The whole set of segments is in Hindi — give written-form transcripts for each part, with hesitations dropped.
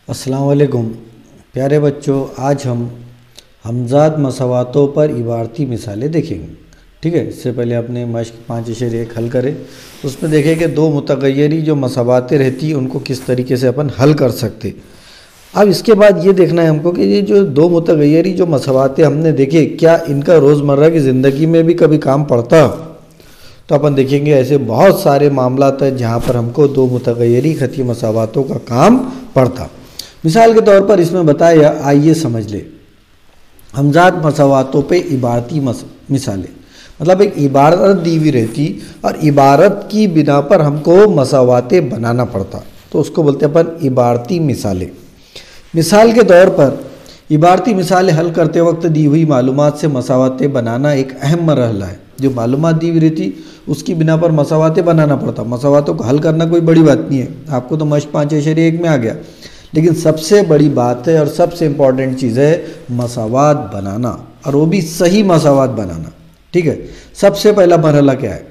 अस्सलाम वालेकुम प्यारे बच्चों, आज हम हमज़ाद मसवातों पर इबारती मिसालें देखेंगे। ठीक है, इससे पहले अपने मश्क 5.1 हल करें। उसमें देखें कि दो मुतगय्यरी जो मसवातें रहती उनको किस तरीके से अपन हल कर सकते। अब इसके बाद ये देखना है हमको कि ये जो दो मुतगय्यरी जो मसवातें हमने देखे, क्या इनका रोज़मर्रा की ज़िंदगी में भी कभी काम पड़ता। तो अपन देखेंगे ऐसे बहुत सारे मामलात हैं जहाँ पर हमको दो मुतगय्यरी खती मसवातों का काम पड़ता। मिसाल के तौर पर इसमें बताया, आइए समझ ले। हमज़ाद मसवातों पे इबारती मिसालें, मतलब एक इबारत दी हुई रहती और इबारत की बिना पर हमको मसवातें बनाना पड़ता, तो उसको बोलते हैं अपन इबारती मिसालें। मिसाल के तौर पर इबारती मिसालें हल करते वक्त दी हुई मालूमात से मसवातें बनाना एक अहम मरहला है। जो मालूमात दी हुई रहती उसकी बिना पर मसवातें बनाना पड़ता। मसवातों को हल करना कोई बड़ी बात नहीं है, आपको तो मश्क 5.1 में आ गया। लेकिन सबसे बड़ी बात है और सबसे इम्पॉर्टेंट चीज़ है मसावात बनाना, और वो भी सही मसावात बनाना। ठीक है, सबसे पहला मरहला क्या है?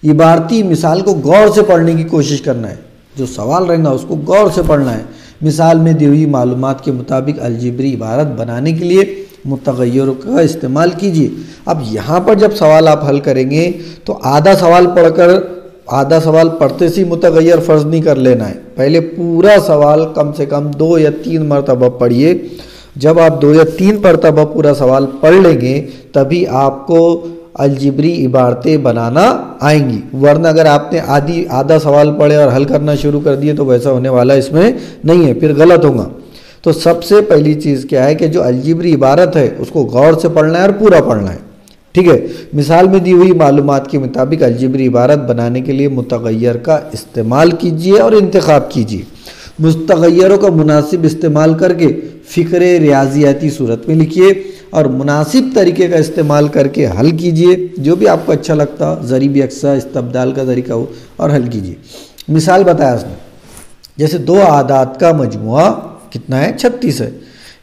इबारती मिसाल को गौर से पढ़ने की कोशिश करना है। जो सवाल रहेगा उसको गौर से पढ़ना है। मिसाल में दी हुई मालूमात के मुताबिक अलजिब्री इबारत बनाने के लिए मुतगय्यरों का इस्तेमाल कीजिए। अब यहाँ पर जब सवाल आप हल करेंगे तो आधा सवाल पढ़ते से मुतगय्यर फ़र्ज़ नहीं कर लेना है। पहले पूरा सवाल कम से कम 2 या 3 मरतबा पढ़िए। जब आप 2 या 3 मरतबा पूरा सवाल पढ़ लेंगे तभी आपको अलजिब्री इबारतें बनाना आएंगी। वरना अगर आपने आधा सवाल पढ़े और हल करना शुरू कर दिए तो वैसा होने वाला इसमें नहीं है, फिर गलत होगा। तो सबसे पहली चीज़ क्या है कि जो अलजिब्री इबारत है उसको गौर से पढ़ना है और पूरा पढ़ना है। ठीक है, मिसाल में दी हुई मालूमात के मुताबिक अलजिब्री इबारत बनाने के लिए मुतगय्यर का इस्तेमाल कीजिए और इंतखाब कीजिए। मुतगय्यरों का मुनासिब इस्तेमाल करके फ़िक्र रियाजियाती सूरत में लिखिए और मुनासिब तरीके का इस्तेमाल करके हल कीजिए। जो भी आपको अच्छा लगता, ज़रीब अक्सा इस्तब्दाल का तरीका हो, और हल कीजिए। मिसाल बताया उसने, जैसे 2 आदात का मजमुआ कितना है? 36 है।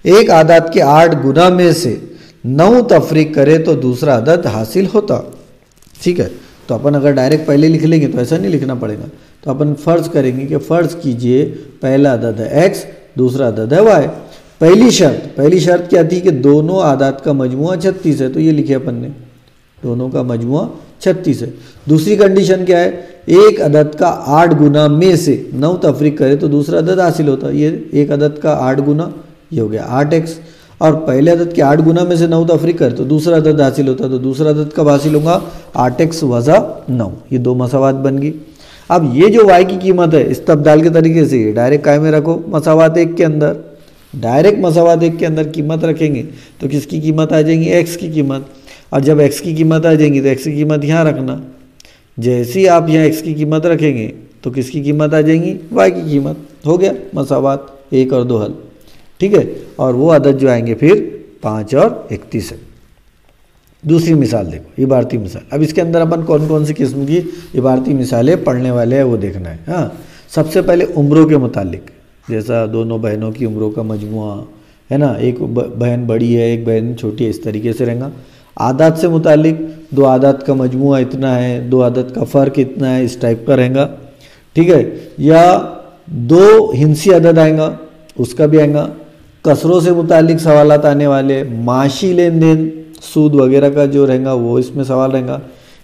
एक आदात के 8 गुना में से 9 तफरीक करे तो दूसरा अदद हासिल होता। ठीक है, तो अपन अगर डायरेक्ट पहले लिख लेंगे तो ऐसा नहीं लिखना पड़ेगा। तो अपन फ़र्ज़ करेंगे कि फ़र्ज़ कीजिए पहला अदद है x, दूसरा अदद है y। पहली शर्त क्या थी कि दोनों आदात का मजमुआ 36 है, तो ये लिखे अपन ने, दोनों का मजमुआ 36 है। दूसरी कंडीशन क्या है? एक अदद का 8 गुना में से 9 तफरीक करे तो दूसरा अदद हासिल होता। ये एक अदद का 8 गुना, ये हो गया 8x, और पहले अदद के 8 गुना में से 9 तफरीक करे तो दूसरा अदद हासिल होता। तो दूसरा अदद कब हासिल होगा? 8x वज़ा 9। ये 2 मसावात बन गई। अब ये जो y की कीमत है इस्तब्दाल के तरीके से डायरेक्ट काय में रखो, मसावात 1 के अंदर। डायरेक्ट मसावात 1 के अंदर कीमत रखेंगे तो किसकी कीमत आ जाएंगी? x की कीमत। और जब x की कीमत आ जाएंगी तो x की कीमत यहाँ रखना। जैसे ही आप यहाँ x की कीमत रखेंगे तो किसकी कीमत आ जाएंगी? y की कीमत। हो गया मसावात 1 और 2 हल। ठीक है, और वो अदद जो आएंगे फिर 5 और 31 है। दूसरी मिसाल देखो, इबारती मिसाल। अब इसके अंदर अपन कौन कौन सी किस्म की इबारती मिसालें पढ़ने वाले हैं वो देखना है। हाँ, सबसे पहले उम्रों के मुतालिक, जैसा दोनों बहनों की उम्रों का मजमुआ है ना, एक बहन बड़ी है एक बहन छोटी है, इस तरीके से रहेगा। आदात से मुतालिक 2 आदात का मजमुआ इतना है, 2 आदात का फ़र्क इतना है, इस टाइप का रहेगा। ठीक है, या 2 हिंसी अदद आएगा, उसका भी आएगा। कसरों से मुतालिक सवालात आने वाले, माशी लेन देन सूद वगैरह का जो रहेगा वो इसमें सवाल रहेगा।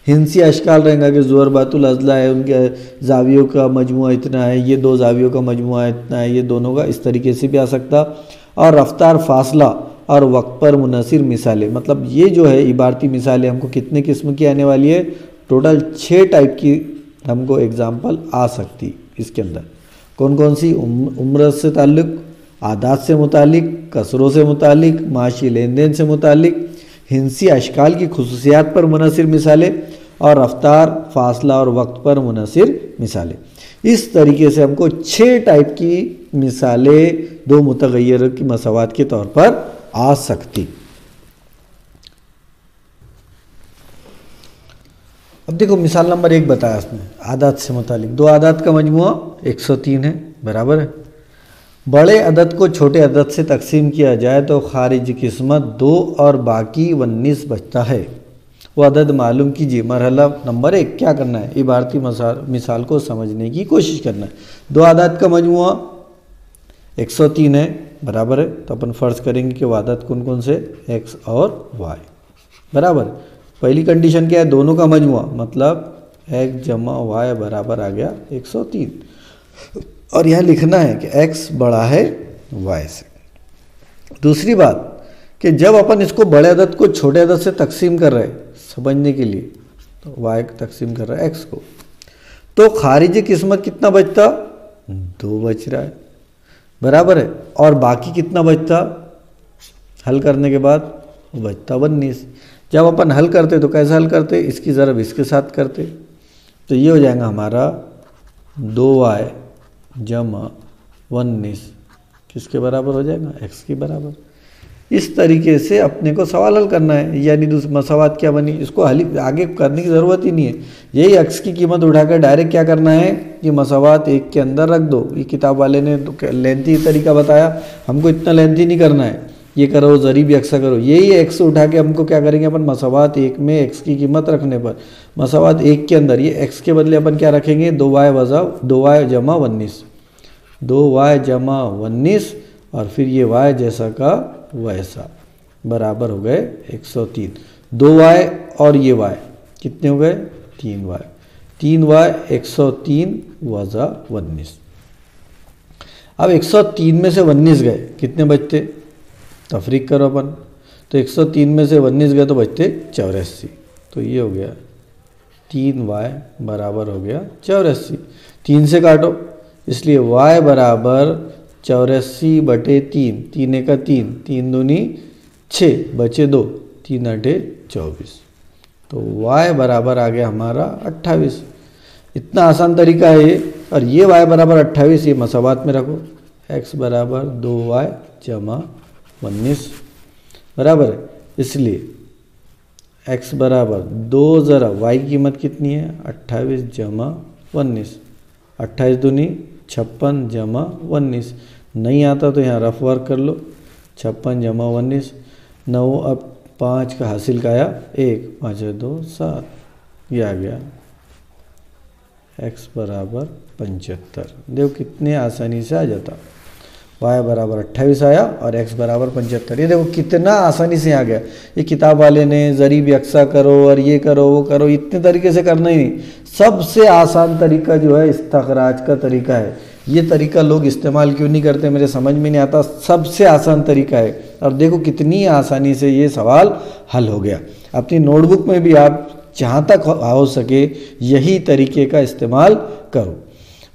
हिंसी अशकाल रहेगा कि ज़ुहरबातुल अज़ला है, उनके जावियों का मजमुआ इतना है, ये 2 जावियों का मजमुआ इतना है, ये दोनों का, इस तरीके से भी आ सकता। और रफ्तार, फासला और वक्त पर मुनसिर मिसालें, मतलब ये जो है इबारती मिसालें हमको कितने किस्म की आने वाली है? टोटल 6 टाइप की हमको एग्जाम्पल आ सकती इसके अंदर। कौन कौन सी? उम्र से ताल्लुक़, आदात से मुतालिक, कसरों से मुतालिक, माशी लेन देन से मुतालिक, हिंसी अशकाल की खुसूसियात पर मुनसिर मिसालें, और रफ्तार, फासला और वक्त पर मुनसिर मिसालें। इस तरीके से हमको 6 टाइप की मिसालें 2 मुतगय्यर की मसावात के तौर पर आ सकती। अब देखो मिसाल नंबर 1 बताया उसने, आदात से मुतालिक 2 आदात का मजमुआ 103 है, बराबर है। बड़े अदद को छोटे अदद से तकसीम किया जाए तो खारिज किस्मत 2 और बाकी 19 बचता है। वो अदद मालूम कीजिए। मरहला नंबर 1 क्या करना है? इबारती मिसाल को समझने की कोशिश करना है। 2 आदात का मजमुआ 103 है, बराबर है। तो अपन फर्ज करेंगे कि वादत कौन कौन से, x और y, बराबर। पहली कंडीशन क्या है, दोनों का मजमुआ, मतलब x जमा y बराबर आ गया 103। और यहाँ लिखना है कि x बड़ा है y से। दूसरी बात कि जब अपन इसको बड़े अदद को छोटे अदद से तकसीम कर रहे हैं समझने के लिए, तो y तकसीम कर रहा है x को, तो खारिजी किस्मत कितना बचता, 2 बच रहा है, बराबर है। और बाकी कितना बचता हल करने के बाद, बचता 19। जब अपन हल करते तो कैसे हल करते, इसकी ज़रब इसके साथ करते, तो ये हो जाएगा हमारा 2y जमा 19 किसके बराबर हो जाएगा, x के बराबर। इस तरीके से अपने को सवाल हल करना है, यानी मसावात क्या बनी, इसको हल आगे करने की ज़रूरत ही नहीं है। यही x की कीमत उठाकर डायरेक्ट क्या करना है कि मसावात 1 के अंदर रख दो। ये किताब वाले ने तो लेंथी तरीका बताया, हमको इतना लेंथी नहीं करना है, ये करो ज़रीब यक्सा करो। यही x उठा के हमको क्या करेंगे अपन, मसावात 1 में x की कीमत रखने पर मसावात 1 के अंदर ये x के बदले अपन क्या रखेंगे, 2y जमा 19, 2y जमा 19, और फिर ये y जैसा का वैसा बराबर हो गए 103। 2y और ये y कितने हो गए, 3y, 3y 103 वजा 19। अब 103 में से 19 गए, कितने बचते, तफरीक करो अपन, तो 103 में से 19 गए तो बचते 84। तो ये हो गया 3y बराबर हो गया 84। 3 से काटो, इसलिए y बराबर 84/3, 3 का 3, 3 दूनी 6, बचे 2, 3 8 24। तो y बराबर आ गया हमारा 28। इतना आसान तरीका है ये। और ये y बराबर 28 ये मसावात में रखो, x बराबर 2y जमा 19 बराबर है, इसलिए x बराबर 2 ज़रा y की कीमत कितनी है, 28 जमा 19, 28 दूनी 56 जमा 19। नहीं आता तो यहाँ रफ वर्क कर लो, 56 जमा 19, 9 अब 5 का हासिल का आया 1, 5 2 7, ये आ गया x बराबर 75। देखो कितने आसानी से आ जाता, y बराबर 28 आया और x बराबर 75। ये देखो कितना आसानी से आ गया। ये किताब वाले ने ज़रीब यक्सा करो और ये करो वो करो, इतने तरीके से करना ही नहीं। सबसे आसान तरीका जो है इस्तखराज का तरीका है। ये तरीका लोग इस्तेमाल क्यों नहीं करते मेरे समझ में नहीं आता। सबसे आसान तरीका है और देखो कितनी आसानी से ये सवाल हल हो गया। अपनी नोटबुक में भी आप जहाँ तक हो सके यही तरीके का इस्तेमाल करो।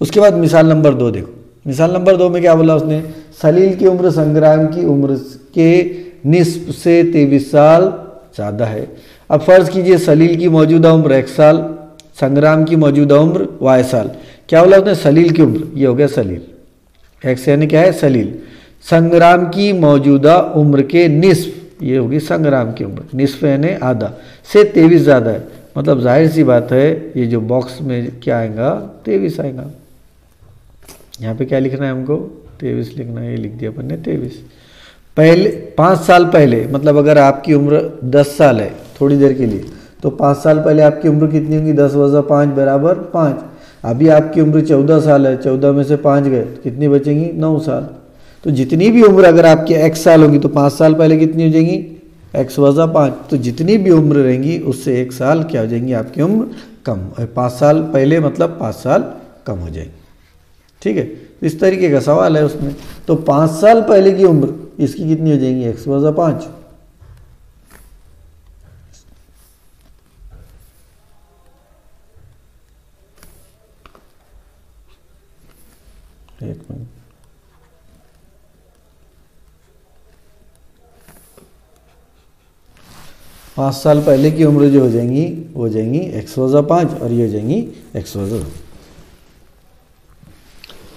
उसके बाद मिसाल नंबर 2 देखो। मिसाल नंबर 2 में क्या बोला उसने, सलील की उम्र संग्राम की उम्र के निस्फ से 23 साल ज़्यादा है। अब फ़र्ज़ कीजिए सलील की मौजूदा उम्र x साल, संग्राम की मौजूदा उम्र y साल। क्या बोला उसने, सलील की उम्र, ये हो गया सलील, x यानी क्या है सलील। संग्राम की मौजूदा उम्र के निस्फ, ये होगी संग्राम की उम्र, निस्फ यानी आधा, से 23 ज़्यादा है। मतलब जाहिर सी बात है ये जो बॉक्स में क्या आएगा 23 आएगा। यहाँ पे क्या लिखना है हमको, 23 लिखना है, ये लिख दिया अपन ने 23। पहले 5 साल पहले, मतलब अगर आपकी उम्र 10 साल है थोड़ी देर के लिए, तो 5 साल पहले आपकी उम्र कितनी होगी, 10 + 5 बराबर 5। अभी आपकी उम्र 14 साल है, 14 में से 5 गए तो कितनी बचेंगी, 9 साल। तो जितनी भी उम्र अगर आपकी x साल होगी तो 5 साल पहले कितनी हो जाएंगी, x + 5। तो जितनी भी उम्र रहेंगी उससे 1 साल क्या हो जाएंगी आपकी उम्र कम, 5 साल पहले मतलब 5 साल कम हो जाएंगी। ठीक है, इस तरीके का सवाल है उसमें। तो 5 साल पहले की उम्र इसकी कितनी हो जाएंगी, x + 5। एक मिनट, पाँच साल पहले की उम्र जो हो जाएंगी वो हो जाएंगी x + 5 और ये हो जाएंगी x + 2।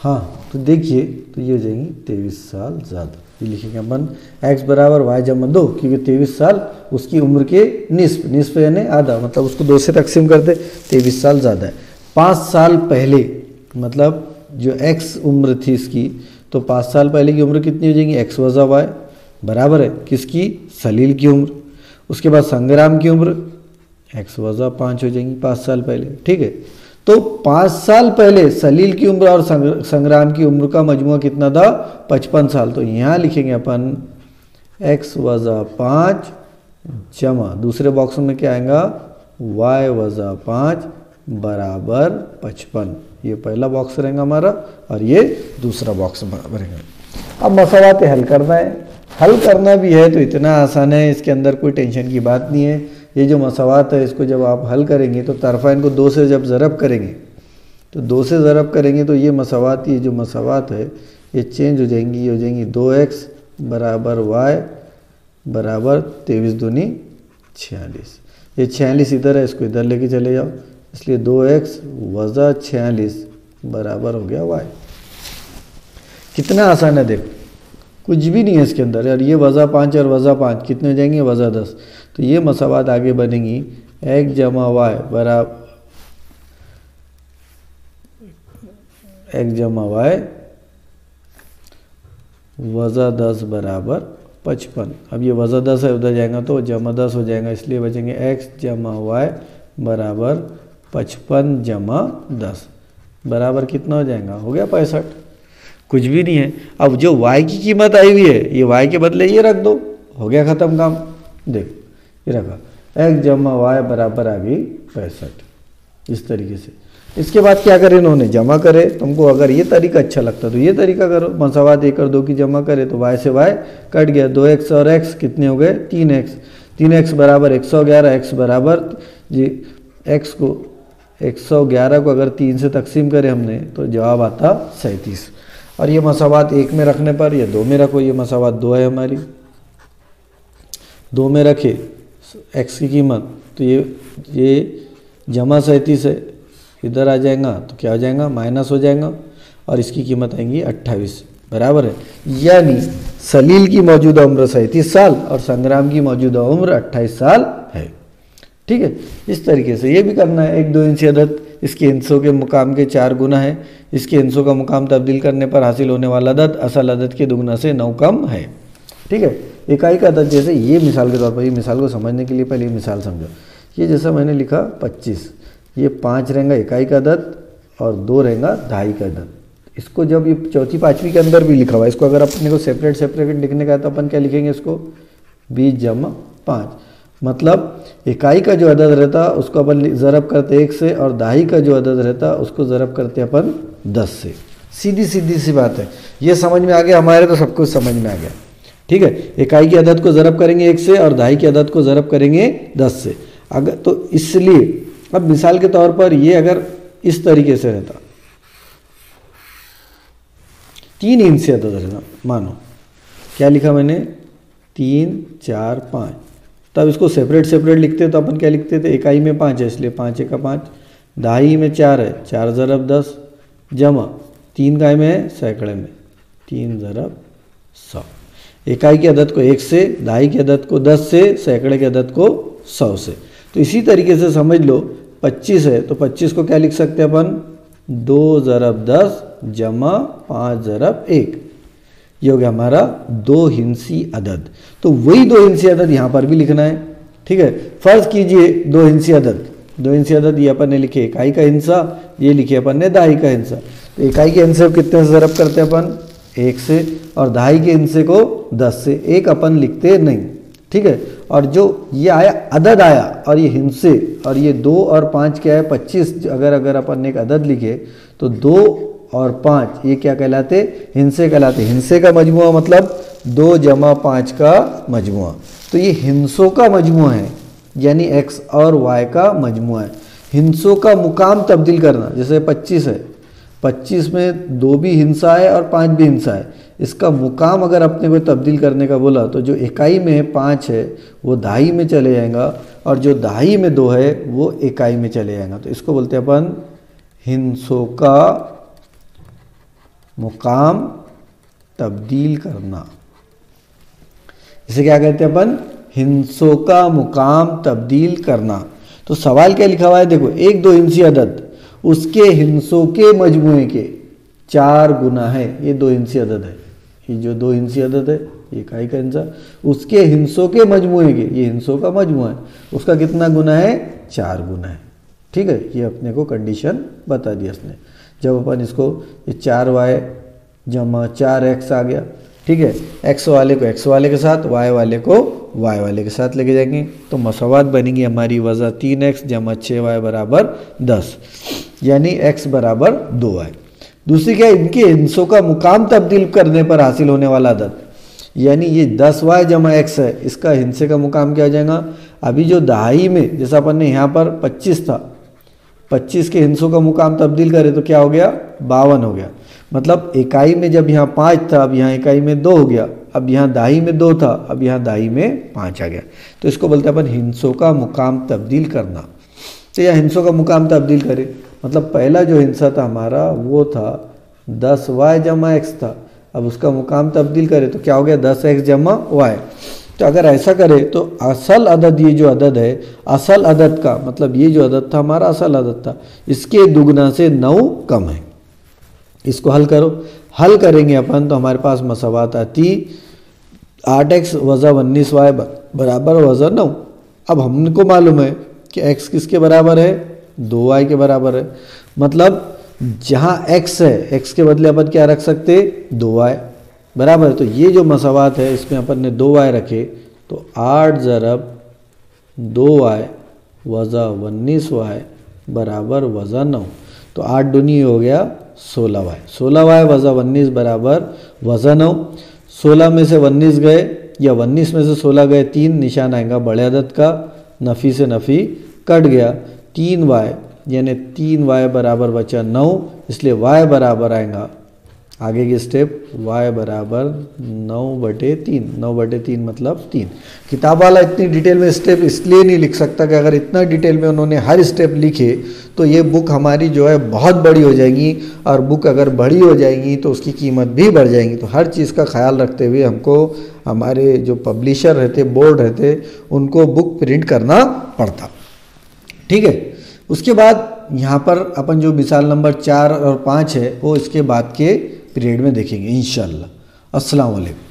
हाँ तो देखिए, तो ये हो जाएंगी 23 साल ज़्यादा। ये लिखेंगे अपन x बराबर y जमा 2, क्योंकि 23 साल उसकी उम्र के निस्फ यानी आधा, मतलब उसको 2 से तकसीम करते 23 साल ज़्यादा है। 5 साल पहले मतलब जो x उम्र थी इसकी, तो 5 साल पहले की उम्र कितनी हो जाएंगी, x + y बराबर है किसकी, सलील की उम्र। उसके बाद संग्राम की उम्र x + 5 हो जाएंगी 5 साल पहले। ठीक है, तो 5 साल पहले सलील की उम्र और संग्राम की उम्र का मजमुआ कितना था? 55 साल। तो यहाँ लिखेंगे अपन x वजा 5 जमा दूसरे बॉक्स में क्या आएगा y वजा 5 बराबर 55। ये पहला बॉक्स रहेगा हमारा और ये दूसरा बॉक्स रहेगा। अब मसवाते हल करना है। हल करना भी है तो इतना आसान है, इसके अंदर कोई टेंशन की बात नहीं है। ये जो मसवात है इसको जब आप हल करेंगे तो तरफ़ाइन को 2 से जब ज़रब करेंगे तो 2 से ज़रब करेंगे तो ये मसवात, ये जो मसवात है ये चेंज हो जाएंगी। ये हो जाएंगी 2x बराबर y बराबर 23 दूनी 46। ये 46 इधर है, इसको इधर लेके चले जाओ, इसलिए 2x वज़ा 46 बराबर हो गया y। कितना आसान है देखो, कुछ भी नहीं है इसके अंदर यार। ये वज़ा 5 और वज़ा 5 कितने हो जाएंगे? वज़ा 10। तो ये मसवात आगे बनेंगी x जमा y बराबर x जमा y वज़ा 10 बराबर 55। अब ये वज़ा 10 है, उधर जाएगा तो जमा 10 हो जाएगा, इसलिए बचेंगे x जमा y बराबर 55 जमा 10 बराबर कितना हो जाएगा? हो गया 65। कुछ भी नहीं है। अब जो y की कीमत आई हुई है ये y के बदले ये रख दो, हो गया ख़त्म काम। देख ये रखा x जमा y बराबर आ गई 65। इस तरीके से इसके बाद क्या करें इन्होंने? जमा करे। तुमको अगर ये तरीका अच्छा लगता तो ये तरीका करो। मसवात 1 और 2 की जमा करे तो y से y कट गया, 2x और x कितने हो गए? 3x। 3x बराबर 111। x बराबर जी x को 111 को अगर 3 से तकसीम करें हमने तो जवाब आता 37। और ये मसवात 1 में रखने पर या 2 में रखो, ये मसवात 2 है हमारी, 2 में रखे x की कीमत तो ये जमा 37 है, इधर आ जाएगा तो क्या हो जाएगा? माइनस हो जाएगा और इसकी कीमत आएंगी 28 बराबर है। यानी सलील की मौजूदा उम्र 37 साल और संग्राम की मौजूदा उम्र 28 साल है। ठीक है, इस तरीके से ये भी करना है। 1 2 इंची अदद इसके हिस्सों के मुकाम के 4 गुना है। इसके हिस्सों का मुकाम तब्दील करने पर हासिल होने वाला अदद असल अदद के दुगना से 9 कम है। ठीक है, इकाई का अदद जैसे ये मिसाल के तौर पर, ये मिसाल को समझने के लिए पहले ये मिसाल समझो। ये जैसा मैंने लिखा 25, ये 5 रहेगा इकाई का अदद और 2 रहेगा दहाई का अदद। इसको जब ये चौथी पाँचवीं के अंदर भी लिखा हुआ है, इसको अगर अपने को सेपरेट सेपरेट लिखने का है तो अपन क्या लिखेंगे? इसको 20 जमा 5, मतलब इकाई का जो अदद रहता उसको अपन ज़रब करते 1 से और दहाई का जो अदद रहता उसको ज़रब करते अपन 10 से। सीधी सीधी सी बात है। ये समझ में आ गया हमारे तो सब कुछ समझ में आ गया। ठीक है, इकाई की अदद को ज़रब करेंगे 1 से और दहाई की अदद को ज़रब करेंगे 10 से। अगर तो इसलिए अब मिसाल के तौर पर ये अगर इस तरीके से रहता 3 इंच से अदद रहता, मानो क्या लिखा मैंने 3 4 5, तब इसको सेपरेट सेपरेट लिखते तो अपन क्या लिखते थे? इकाई में 5 है इसलिए 5 1 5, दहाई में 4 है 4 ज़रब 10 जमा 3 काय में है सैकड़े में 3 ज़रब 100। इकाई की अदद को 1 से, दहाई की अदद को 10 से, सैकड़े की अदद को 100 से। तो इसी तरीके से समझ लो 25 है तो 25 को क्या लिख सकते हैं अपन? 2 ज़रब 10 जमा 5 ज़रब 1। ये हो गया हमारा 2 हिंसी अदद। तो वही 2 हिंसी अदद यहाँ पर भी लिखना है। ठीक है, फर्ज कीजिए 2 हिंसी अदद, 2 हिंसी अदद ये अपन ने लिखे इकाई का हिंसा, ये लिखे अपन ने दहाई का हिंसा। तो इकाई के हिंसे को कितने से ज़रब करते हैं अपन? 1 से, और दहाई के हिंसे को 10 से। 1 अपन लिखते नहीं। ठीक है, और जो ये आया अदद आया और ये हिंसे और ये 2 और 5 क्या है? 25। अगर अपन ने एक अदद लिखे तो 2 और 5 ये क्या कहलाते? हिंसे कहलाते। हिंसे का मजमुआ मतलब 2 जमा 5 का मजमुआ। तो ये हिंसों का मजमुआ है, यानी x और y का मजमुआ है। हिंसों का मुकाम तब्दील करना, जैसे 25 है, 25 में 2 भी हिंसा है और 5 भी हिंसा है। इसका मुकाम अगर अपने को तब्दील करने का बोला तो जो इकाई में 5 है वो दहाई में चले जाएगा और जो दहाई में 2 है वो इकाई में चले जाएगा। तो इसको बोलते हैं अपन हिंसों का मुकाम तब्दील करना। इसे क्या कहते हैं अपन? हिंसों का मुकाम तब्दील करना। तो सवाल क्या लिखा हुआ है देखो, 1 2 हिंसी अदद उसके हिंसों के मजमुए के 4 गुना है। ये 2 हिंसी अदद है, ये जो 2 हिंसी अदद है ये इकाई का हिंसा, उसके हिंसों के मजमुए के, ये हिंसों का मजमुआ है, उसका कितना गुना है? 4 गुना है। ठीक है, ये अपने को कंडीशन बता दिया इसने। जब अपन इसको ये 4y जमा 4x आ गया, ठीक है, x वाले को x वाले के साथ, y वाले को y वाले के साथ लेके जाएंगे तो मसावात बनेगी हमारी वज़ा 3x जमा 6y बराबर 10, यानी x बराबर 2y। दूसरी क्या है, इनके हिस्सों का मुकाम तब्दील करने पर हासिल होने वाला अदद, यानी ये 10y जमा x है, इसका हिस्से का मुकाम क्या हो जाएगा। अभी जो दहाई में जैसा अपन ने यहाँ पर 25 था, 25 के हिस्सों का मुकाम तब्दील करे तो क्या हो गया, 52 हो गया। मतलब इकाई में जब यहाँ 5 था, अब यहाँ इकाई में 2 हो गया, अब यहाँ दहाई में 2 था, अब यहाँ दहाई में 5 आ गया। तो इसको बोलते हैं अपन हिस्सों का मुकाम तब्दील करना। तो यह हिस्सों का मुकाम तब्दील करें, मतलब पहला जो हिस्सा था हमारा वो था 10y जमा x था, अब उसका मुकाम तब्दील करें तो क्या हो गया 10x जमा y। तो अगर ऐसा करें तो असल अदद, ये जो अदद है असल अदद का मतलब ये जो अदद था हमारा असल अदद था, इसके दुगना से 9 कम है। इसको हल करो, हल करेंगे अपन तो हमारे पास मसावात आती 8x वज़ा 19y बराबर वज़ा 9। अब हमको मालूम है कि x किसके बराबर है, 2y के बराबर है। मतलब जहाँ x है, x के बदले अपन क्या रख सकते, 2y बराबर है। तो ये जो मसावात है इसमें अपन ने 2y रखे तो 8 ज़रब 2y वज़ा 19y बराबर वज़ा 9। तो 8 दूनी हो गया 16y, 16y वज़ा 19 बराबर वज़ा 9। 16 में से 19 गए या 19 में से 16 गए, 3 निशान आएगा बड़े अदद का, नफ़ी से नफ़ी कट गया, 3y यानी 3y बराबर बचा 9, इसलिए y बराबर आएगा आगे की स्टेप y बराबर 9/3। 9/3 मतलब 3। किताब वाला इतनी डिटेल में स्टेप इसलिए नहीं लिख सकता कि अगर इतना डिटेल में उन्होंने हर स्टेप लिखे तो ये बुक हमारी जो है बहुत बड़ी हो जाएगी, और बुक अगर बड़ी हो जाएगी तो उसकी कीमत भी बढ़ जाएगी। तो हर चीज़ का ख्याल रखते हुए हमको हमारे जो पब्लिशर रहते, बोर्ड रहते, उनको बुक प्रिंट करना पड़ता, ठीक है। उसके बाद यहाँ पर अपन जो मिसाल नंबर 4 और 5 है वो इसके बाद के पीरियड में देखेंगे इंशाअल्लाह। अस्सलाम वालेकुम।